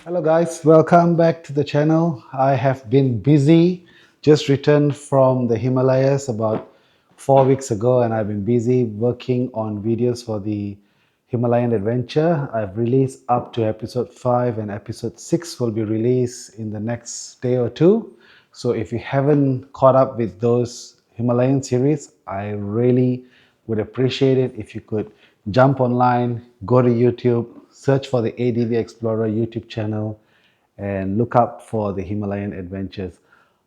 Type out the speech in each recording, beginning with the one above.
Hello guys, welcome back to the channel. I have been busy, just returned from the Himalayas about 4 weeks ago, and I've been busy working on videos for the Himalayan Adventure. I've released up to episode 5 and episode 6 will be released in the next day or two. So if you haven't caught up with those Himalayan series, I really would appreciate it if you could jump online, go to YouTube, search for the ADV Explorer YouTube channel, and look up for the Himalayan Adventures.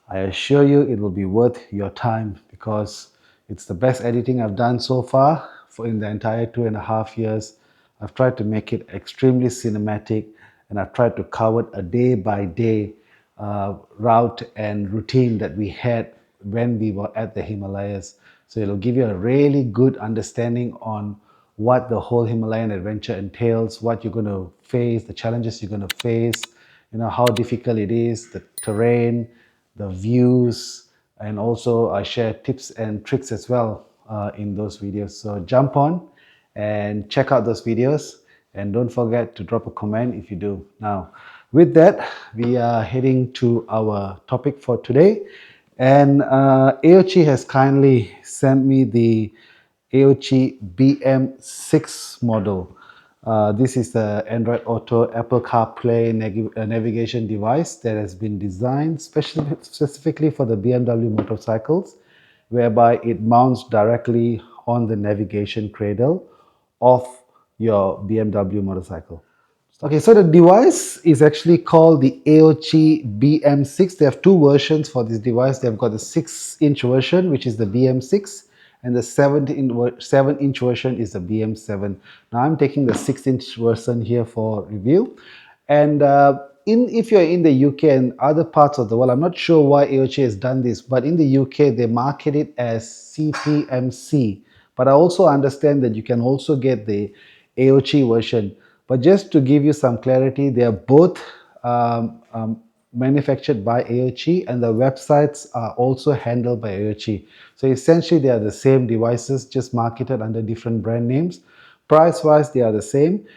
I assure you it will be worth your time because it's the best editing I've done so far for in the entire 2.5 years. I've tried to make it extremely cinematic, and I've tried to cover a day by day route and routine that we had when we were at the Himalayas. So it'll give you a really good understanding on what the whole Himalayan adventure entails, what you're going to face, the challenges you're going to face, how difficult it is, the terrain, the views, and also I share tips and tricks as well in those videos. So jump on and check out those videos, and don't forget to drop a comment if you do. Now, with that, we are heading to our topic for today, and AOC has kindly sent me the AOC BM6 model. This is the Android Auto Apple CarPlay navigation device that has been designed specifically for the BMW motorcycles, whereby it mounts directly on the navigation cradle of your BMW motorcycle. Okay, so the device is actually called the AOOCCI BM6. They have two versions for this device. They've got the 6-inch version, which is the BM6, and the 7-inch version is the BM7. Now I'm taking the 6-inch version here for review. And if you're in the UK and other parts of the world, I'm not sure why AOC has done this, but in the UK they market it as CPMC. But I also understand that you can also get the AOC version. But just to give you some clarity, they are both manufactured by AOC, and the websites are also handled by AOC. So essentially they are the same devices, just marketed under different brand names. Price wise they are the same.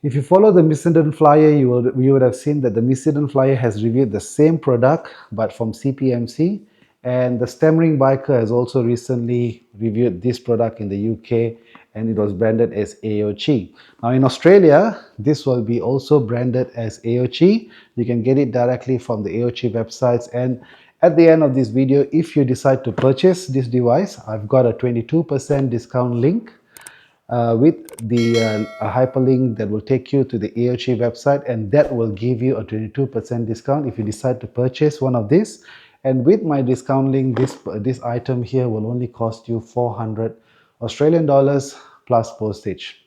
If you follow the Miss Hidden Flyer, you would have seen that the Miss Hidden Flyer has reviewed the same product but from CPMC, and the Stammering Biker has also recently reviewed this product in the UK, and it was branded as AOC. Now in Australia, this will be also branded as AOC. You can get it directly from the AOC websites, and at the end of this video, if you decide to purchase this device, I've got a 22% discount link with the hyperlink that will take you to the AOC website, and that will give you a 22% discount if you decide to purchase one of these. And with my discount link, this item here will only cost you 400 Australian dollars plus postage.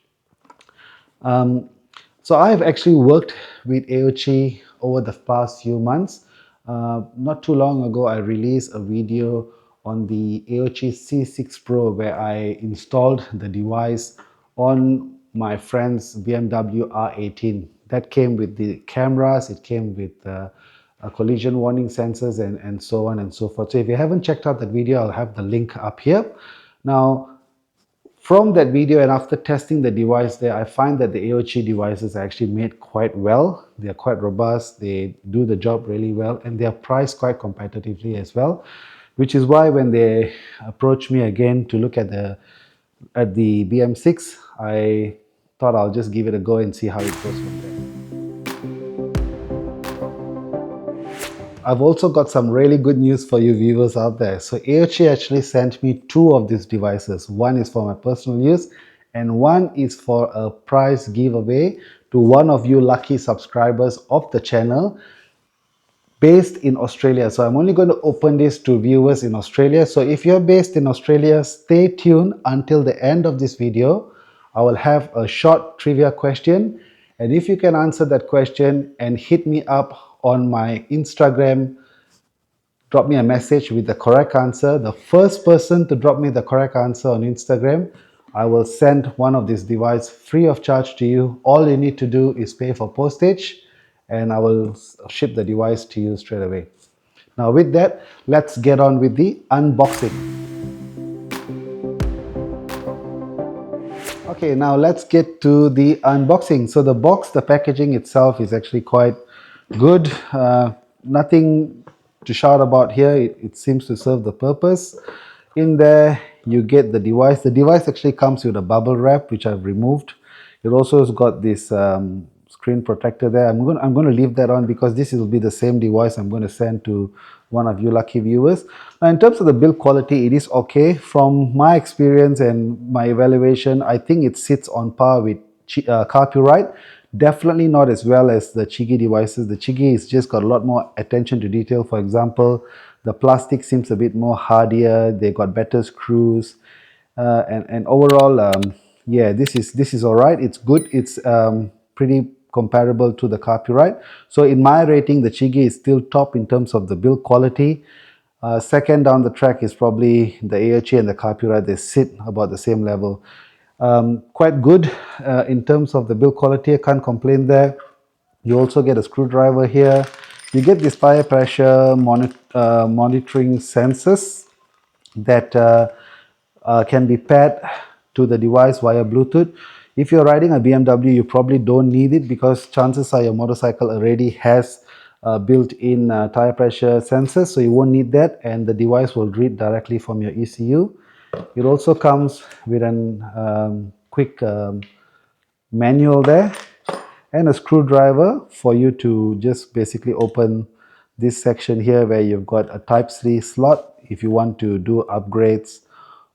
So I've actually worked with AOC over the past few months. Not too long ago, I released a video on the AOC C6 Pro where I installed the device on my friend's BMW R18. That came with the cameras, it came with collision warning sensors, and so on and so forth. So if you haven't checked out that video, I'll have the link up here. Now, from that video and after testing the device there, I find that the AOC devices are actually made quite well. They are quite robust, they do the job really well, and they are priced quite competitively as well, which is why when they approached me again to look at the BM6, I thought I'll just give it a go and see how it goes from there. I've also got some really good news for you viewers out there. So AOC actually sent me two of these devices. One is for my personal use, and one is for a prize giveaway to one of you lucky subscribers of the channel based in Australia. So I'm only going to open this to viewers in Australia. So if you're based in Australia, stay tuned until the end of this video. I will have a short trivia question, and if you can answer that question and hit me up on my Instagram, drop me a message with the correct answer. The first person to drop me the correct answer on Instagram, I will send one of these devices free of charge to you. All you need to do is pay for postage, and I will ship the device to you straight away. Now with that, let's get on with the unboxing. Okay, now let's get to the unboxing. So the box, the packaging itself is actually quite good. Nothing to shout about here. It seems to serve the purpose. In there, you get the device. The device actually comes with a bubble wrap, which I've removed. It also has got this screen protector there. I'm going to leave that on because this will be the same device I'm going to send to one of you lucky viewers. Now, in terms of the build quality, it is okay. From my experience and my evaluation, I think it sits on par with Carpuride. Definitely not as well as the Chigee devices. The Chigee has just got a lot more attention to detail. For example, the plastic seems a bit more hardier. They got better screws, and overall, yeah, this is all right. It's good. It's pretty comparable to the Carpuride. So in my rating, the Chigee is still top in terms of the build quality. Second down the track is probably the AOC and the Carpuride. They sit about the same level. Quite good in terms of the build quality. I can't complain there. You also get a screwdriver here. You get this tire pressure monitoring sensors that can be paired to the device via Bluetooth. If you're riding a BMW, you probably don't need it because chances are your motorcycle already has built-in tire pressure sensors, so you won't need that, and the device will read directly from your ECU. It also comes with an quick manual there and a screwdriver for you to just basically open this section here where you've got a Type-C slot if you want to do upgrades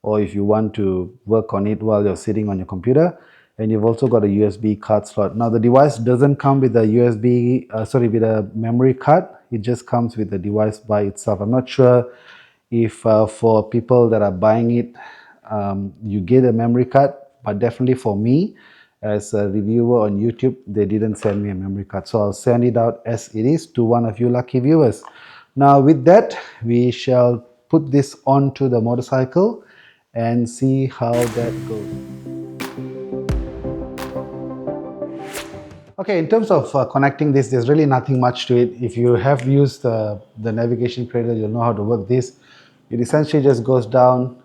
or if you want to work on it while you're sitting on your computer. And you've also got a USB card slot. Now the device doesn't come with a with a memory card. It just comes with the device by itself. I'm not sure if for people that are buying it, you get a memory card, but definitely for me, as a reviewer on YouTube, they didn't send me a memory card. So I'll send it out as it is to one of you lucky viewers. Now with that, we shall put this onto the motorcycle and see how that goes. Okay, in terms of connecting this, there's really nothing much to it. If you have used the navigation cradle, you'll know how to work this. It essentially just goes down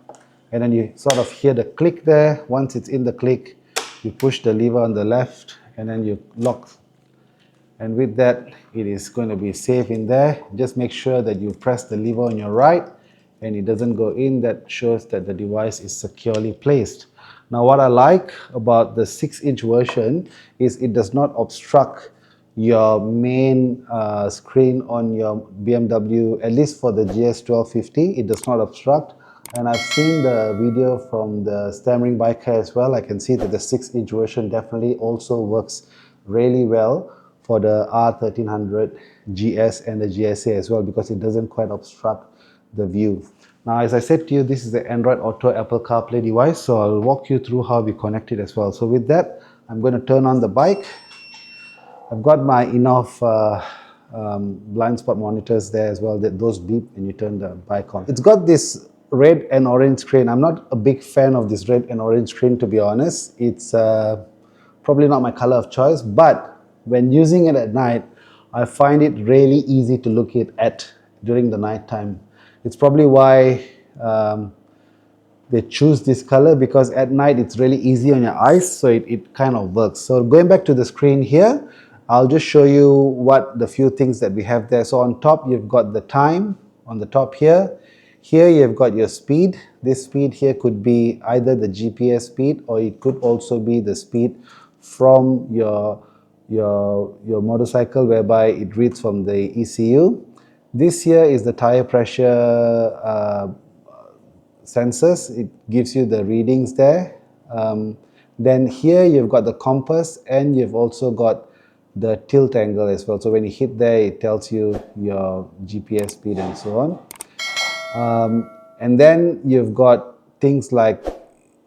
and then you sort of hear the click there. Once it's in the click, you push the lever on the left and then you lock. And with that, it is going to be safe in there. Just make sure that you press the lever on your right and it doesn't go in. That shows that the device is securely placed. Now what I like about the 6-inch version is it does not obstruct your main screen on your BMW, at least for the GS1250, it does not obstruct. And I've seen the video from the stammering biker as well. I can see that the 6-inch version definitely also works really well for the R1300 GS and the GSA as well because it doesn't quite obstruct the view. Now, as I said to you, this is the Android Auto Apple CarPlay device, so I'll walk you through how we connect it as well. So with that, I'm going to turn on the bike. I've got my enough blind spot monitors there as well, that those beep when you turn the bike on. It's got this red and orange screen. I'm not a big fan of this red and orange screen, to be honest. It's probably not my color of choice, but when using it at night, I find it really easy to look at during the night time. It's probably why they choose this color, because at night it's really easy on your eyes, so it kind of works. So going back to the screen here, I'll just show you what the few things that we have there. So on top, you've got the time on the top here. Here you've got your speed. This speed here could be either the GPS speed or it could also be the speed from your motorcycle, whereby it reads from the ECU. This here is the tire pressure sensors. It gives you the readings there. Then here you've got the compass and you've also got the tilt angle as well. So when you hit there, it tells you your GPS speed and so on. And then you've got things like,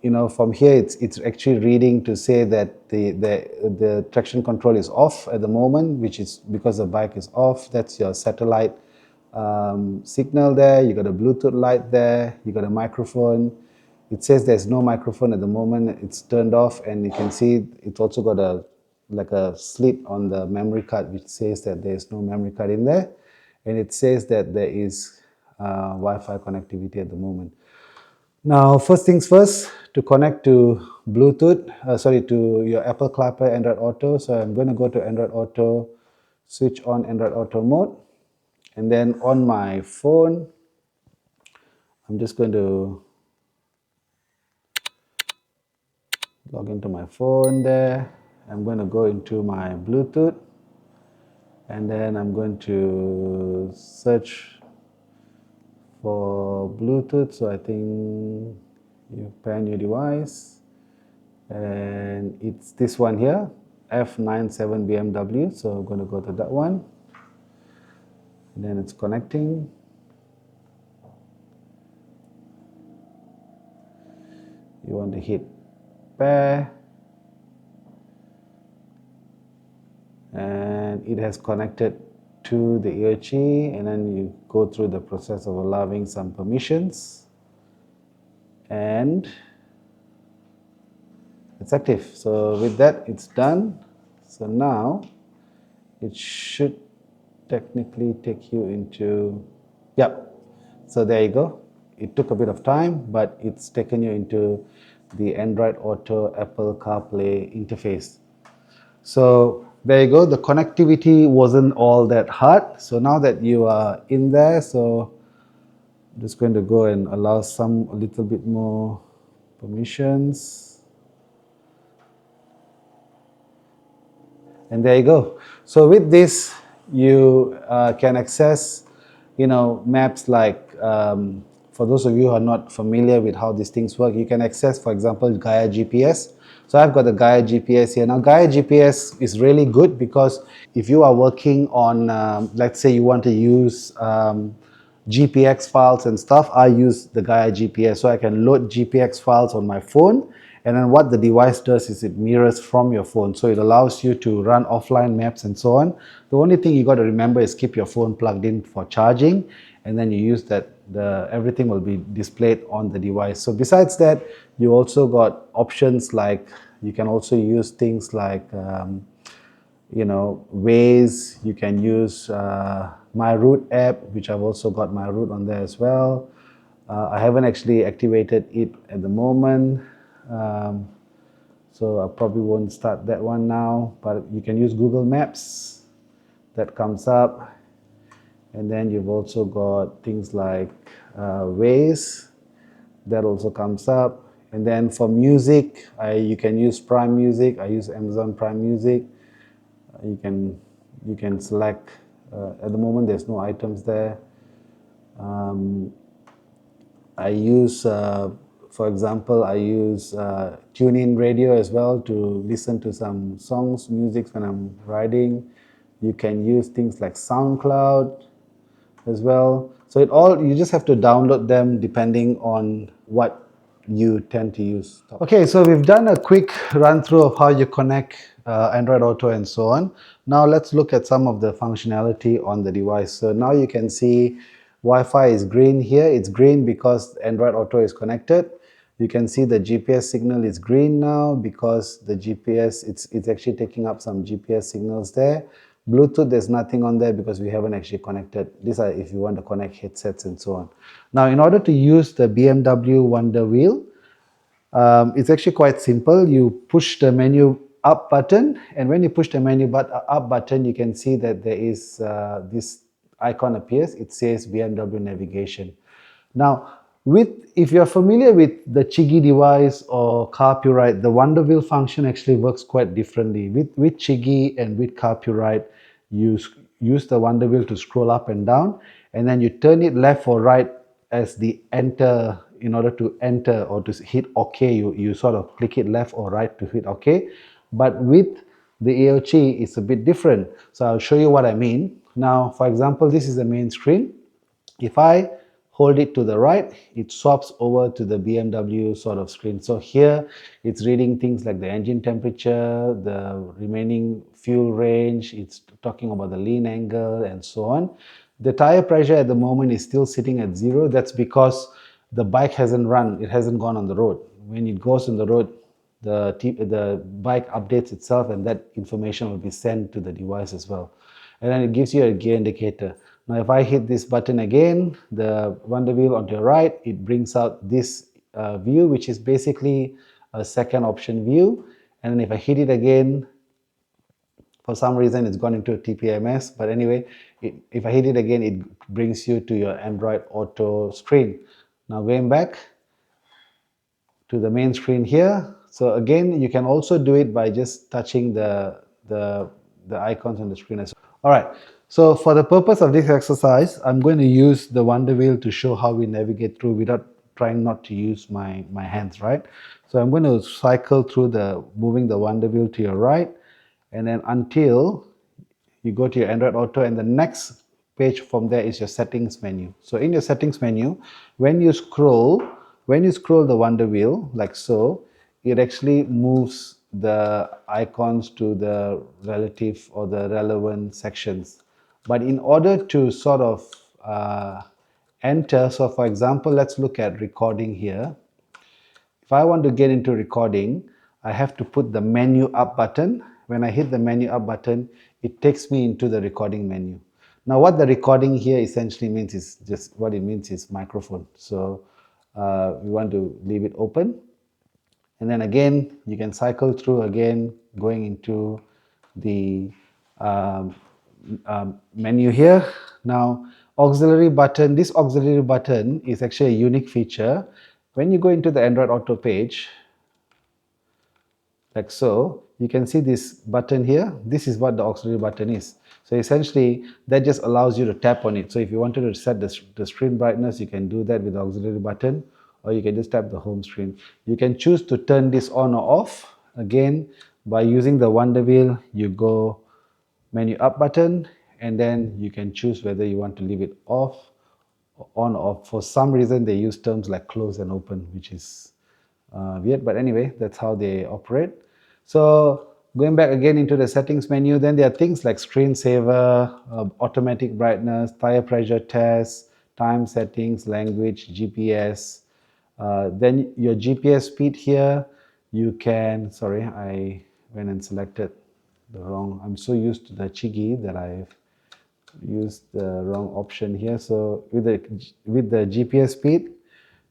you know, from here it's actually reading to say that the traction control is off at the moment, which is because the bike is off. That's your satellite signal there. You got a Bluetooth light there. You got a microphone. It says there's no microphone at the moment. It's turned off, and you can see it's also got a slit on the memory card, which says that there's no memory card in there, and it says that there is Wi-Fi connectivity at the moment. Now, first things first, to connect to Bluetooth, to your Apple CarPlay Android Auto. So I'm going to go to Android Auto, switch on Android Auto mode, and then on my phone, I'm just going to log into my phone there. I'm going to go into my Bluetooth, and then I'm going to search for Bluetooth. So I think you pair your device, and it's this one here, F97 BMW. So I'm going to go to that one, and then it's connecting. You want to hit pair, and it has connected to the AOOCCI, and then you go through the process of allowing some permissions, and it's active. So with that, it's done. So now it should technically take you into, yep. So there you go. It took a bit of time, but it's taken you into the Android Auto Apple CarPlay interface. So there you go. The connectivity wasn't all that hard. So now that you are in there, so I'm just going to go and allow a little bit more permissions. And there you go. So with this, you can access, maps like, for those of you who are not familiar with how these things work, you can access, for example, Gaia GPS. So I've got the Gaia GPS here. Now, Gaia GPS is really good because if you are working on, let's say you want to use GPX files and stuff, I use the Gaia GPS. So I can load GPX files on my phone, and then what the device does is it mirrors from your phone. So it allows you to run offline maps and so on. The only thing you got to remember is keep your phone plugged in for charging, and then you use that, everything will be displayed on the device. So besides that, you also got options like, you can also use things like, Waze. You can use My Route app, which I've also got My Route on there as well. I haven't actually activated it at the moment. So I probably won't start that one now, but you can use Google Maps. That comes up. And then you've also got things like Waze. That also comes up. And then for music, you can use Prime Music. I use Amazon Prime Music. You can select, at the moment there's no items there. I use, for example, I use TuneIn Radio as well to listen to some songs, music when I'm riding. You can use things like SoundCloud as well. So you just have to download them depending on what you tend to use. Okay, so we've done a quick run through of how you connect Android Auto and so on. Now let's look at some of the functionality on the device. So now you can see Wi-Fi is green here. It's green because Android Auto is connected. You can see the GPS signal is green now because the GPS, it's actually taking up some GPS signals there. Bluetooth, there's nothing on there because we haven't actually connected. These are if you want to connect headsets and so on. Now, in order to use the BMW Wonder Wheel, it's actually quite simple. You push the menu up button, and when you push the menu up button, you can see that there is this icon appears. It says BMW navigation. Now, if you're familiar with the Chigee device or Carpuride, the Wonder Wheel function actually works quite differently. With Chigee and with Carpuride, you use the Wonder Wheel to scroll up and down, and then you turn it left or right as the enter. In order to enter or to hit OK, you sort of click it left or right to hit OK. But with the AOOCCI, it's a bit different. So I'll show you what I mean. Now, for example, this is the main screen. If I hold it to the right, it swaps over to the BMW sort of screen. So here it's reading things like the engine temperature, the remaining fuel range, it's talking about the lean angle and so on. The tire pressure at the moment is still sitting at 0. That's because the bike hasn't run, it hasn't gone on the road. When it goes on the road, the bike updates itself, and that information will be sent to the device as well. And then it gives you a gear indicator. Now if I hit this button again, the Wonder Wheel on your right, it brings out this view, which is basically a second option view. And then if I hit it again, for some reason it's gone into a TPMS, but anyway, if I hit it again, it brings you to your Android Auto screen. Now going back to the main screen here. So again, you can also do it by just touching the icons on the screen as well. All right, so for the purpose of this exercise, I'm going to use the Wonder Wheel to show how we navigate through without trying not to use my hands, right? So I'm going to cycle through moving the Wonder Wheel to your right, and then until you go to your Android Auto, and the next page from there is your settings menu. So in your settings menu, when you scroll the Wonder Wheel like so, it actually moves the icons to the relative or the relevant sections. But in order to sort of enter, so for example, let's look at recording here. If I want to get into recording, I have to put the menu up button. When I hit the menu up button, it takes me into the recording menu. Now what the recording here essentially means is just what it means is microphone. So we want to leave it open. And then again, you can cycle through again, going into the menu here. Now, auxiliary button, this auxiliary button is actually a unique feature. When you go into the Android Auto page, like so, you can see this button here. This is what the auxiliary button is. So essentially, that just allows you to tap on it. So if you wanted to set the screen brightness, you can do that with the auxiliary button, or you can just tap the home screen. You can choose to turn this on or off. Again, by using the Wonder Wheel, you go menu up button, and then you can choose whether you want to leave it off or on or off. For some reason, they use terms like close and open, which is weird, but anyway, that's how they operate. So going back again into the settings menu, then there are things like screensaver, automatic brightness, tire pressure test, time settings, language, GPS. Then your GPS speed here, you can, sorry, I went and selected the wrong, I'm so used to the Chigee that I've used the wrong option here. So with the GPS speed,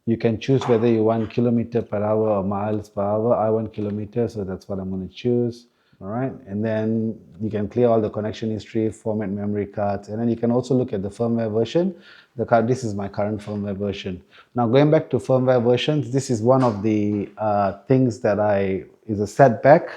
you can choose whether you want kilometer per hour or miles per hour. I want kilometers, so that's what I'm going to choose. All right, and then you can clear all the connection history, format memory cards, and then you can also look at the firmware version. This is my current firmware version. Now going back to firmware versions, this is one of the things that is a setback.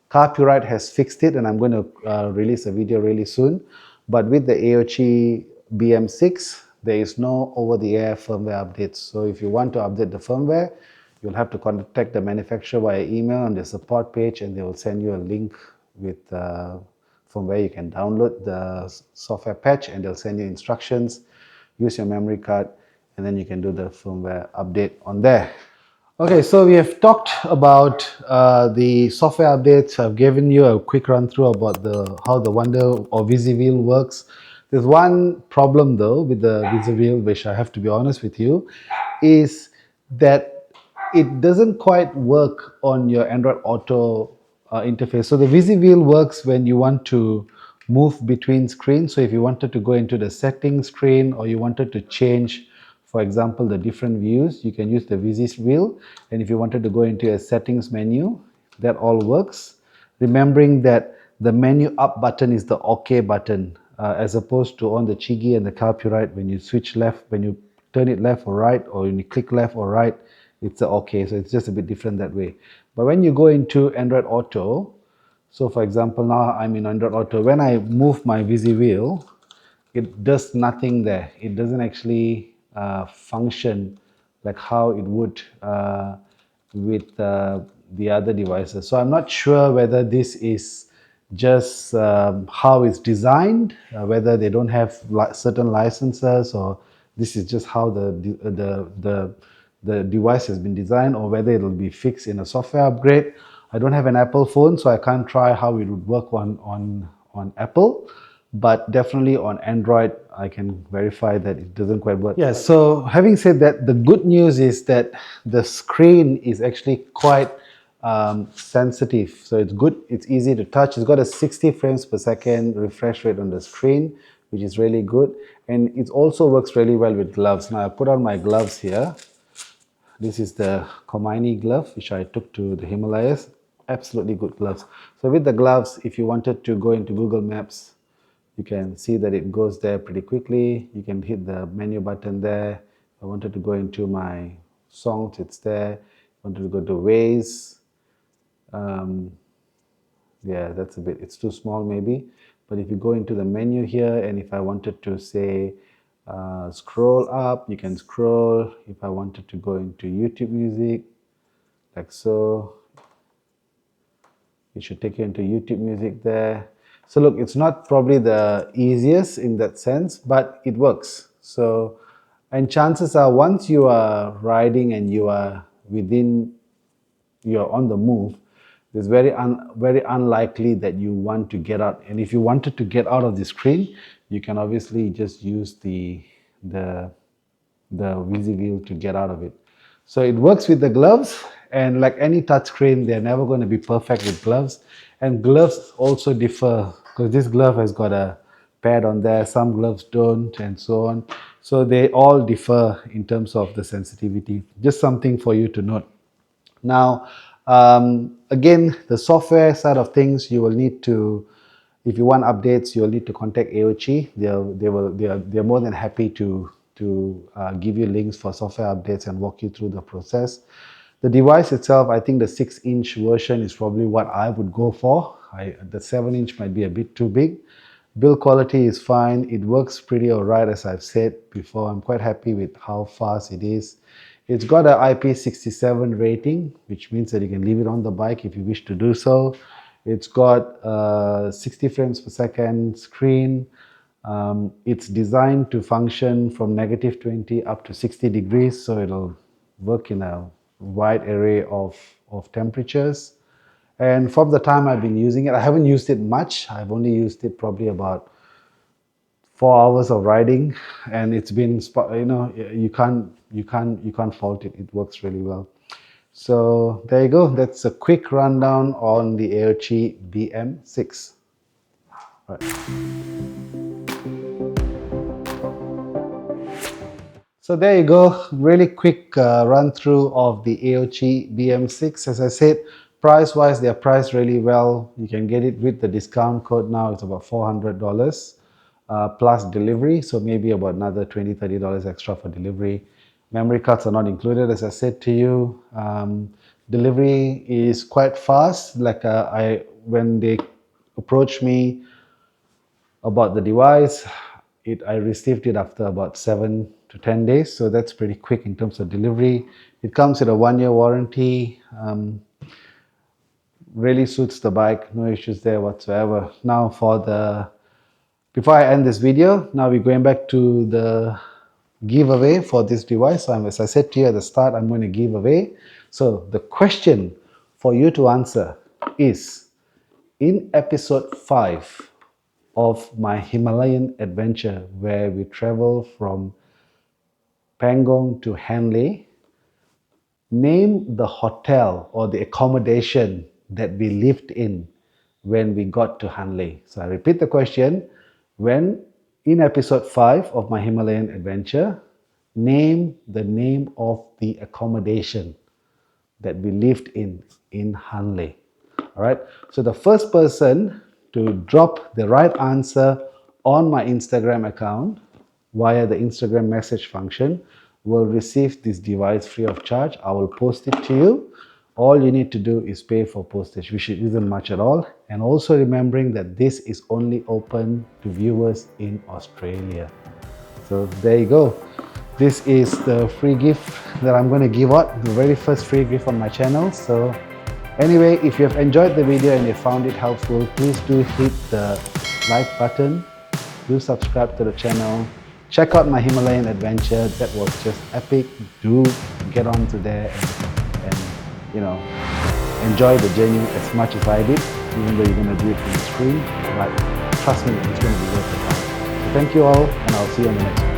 Carpuride has fixed it, and I'm going to release a video really soon. But with the AOOCCI BM6, there is no over-the-air firmware updates. So if you want to update the firmware, you'll have to contact the manufacturer via email on the support page, and they will send you a link from where you can download the software patch, and they'll send you instructions, use your memory card, and then you can do the firmware update on there. Okay, so we have talked about the software updates. I've given you a quick run through about how the Wonder or VisiWheel works. There's one problem though with the VisiWheel, which I have to be honest with you, is that it doesn't quite work on your Android Auto interface. So the VisiWheel works when you want to move between screens. So if you wanted to go into the settings screen, or you wanted to change, for example, the different views, you can use the VisiWheel. And if you wanted to go into a settings menu, that all works. Remembering that the menu up button is the OK button, as opposed to on the Chigee and the Carpuride, when you switch left, when you turn it left or right, or when you click left or right, it's the OK. So it's just a bit different that way. But when you go into Android Auto, so for example, now I'm in Android Auto, when I move my VisiWheel, it does nothing there. It doesn't actually function like how it would with the other devices. So I'm not sure whether this is just how it's designed, whether they don't have certain licenses, or this is just how the device has been designed, or whether it will be fixed in a software upgrade. I don't have an Apple phone, so I can't try how it would work on Apple. But definitely on Android, I can verify that it doesn't quite work. Yeah, so having said that, the good news is that the screen is actually quite sensitive. So it's good, it's easy to touch. It's got a 60 frames per second refresh rate on the screen, which is really good. And it also works really well with gloves. Now I put on my gloves here. This is the Komini glove, which I took to the Himalayas. Absolutely good gloves. So with the gloves, if you wanted to go into Google Maps, you can see that it goes there pretty quickly. You can hit the menu button there. If I wanted to go into my songs, it's there. If I wanted to go to Waze, yeah, that's a bit, it's too small maybe. But if you go into the menu here, and if I wanted to say scroll up, you can scroll. If I wanted to go into YouTube Music, like so, it should take you into YouTube Music there. So look, it's not probably the easiest in that sense, but it works. So, and chances are once you are riding and you are you're on the move, it's very unlikely that you want to get out. And if you wanted to get out of the screen, you can obviously just use the Wheezy wheel to get out of it. So it works with the gloves, and like any touchscreen, they're never going to be perfect with gloves. And gloves also differ, because this glove has got a pad on there, some gloves don't, and so on. So they all differ in terms of the sensitivity. Just something for you to note. Now, again, the software side of things, you will need to, if you want updates, you'll need to contact AOOCCI. They're more than happy to give you links for software updates and walk you through the process. The device itself, I think the 6-inch version is probably what I would go for. The 7-inch might be a bit too big. Build quality is fine. It works pretty alright, as I've said before. I'm quite happy with how fast it is. It's got an IP67 rating, which means that you can leave it on the bike if you wish to do so. It's got 60 frames per second screen. It's designed to function from -20 up to 60 degrees, so it'll work in a wide array of temperatures. And from the time I've been using it, I haven't used it much. I've only used it probably about 4 hours of riding, and it's been, you know, you can't fault it. It works really well. So there you go. That's a quick rundown on the AOOCCI BM6. Right. So there you go, really quick run through of the AOOCCI BM6. As I said, price wise, they're priced really well. You can get it with the discount code now. It's about $400 plus delivery, so maybe about another $20-30 extra for delivery. Memory cards are not included, as I said to you. Delivery is quite fast. Like when they approached me about the device, I received it after about 7 to 10 days, so that's pretty quick in terms of delivery. It comes with a 1-year warranty. Really suits the bike, no issues there whatsoever. Now before I end this video, now we're going back to the giveaway for this device. So as I said to you at the start, I'm going to give away. So the question for you to answer is, in episode 5 of my Himalayan adventure, where we travel from Pangong to Hanley, name the hotel or the accommodation that we lived in when we got to Hanley. So I repeat the question. When in episode 5 of my Himalayan adventure, name the name of the accommodation that we lived in Hanley. All right. So the first person to drop the right answer on my Instagram account via the Instagram message function will receive this device free of charge. I will post it to you. All you need to do is pay for postage, which isn't much at all. And also remembering that this is only open to viewers in Australia. So there you go. This is the free gift that I'm going to give out, the very first free gift on my channel. So anyway, if you have enjoyed the video and you found it helpful, please do hit the like button. Do subscribe to the channel. Check out my Himalayan adventure. That was just epic. Do get onto there and you know, enjoy the journey as much as I did, even though you're going to do it from the screen. But trust me, it's going to be worth it. So thank you all, and I'll see you on the next one.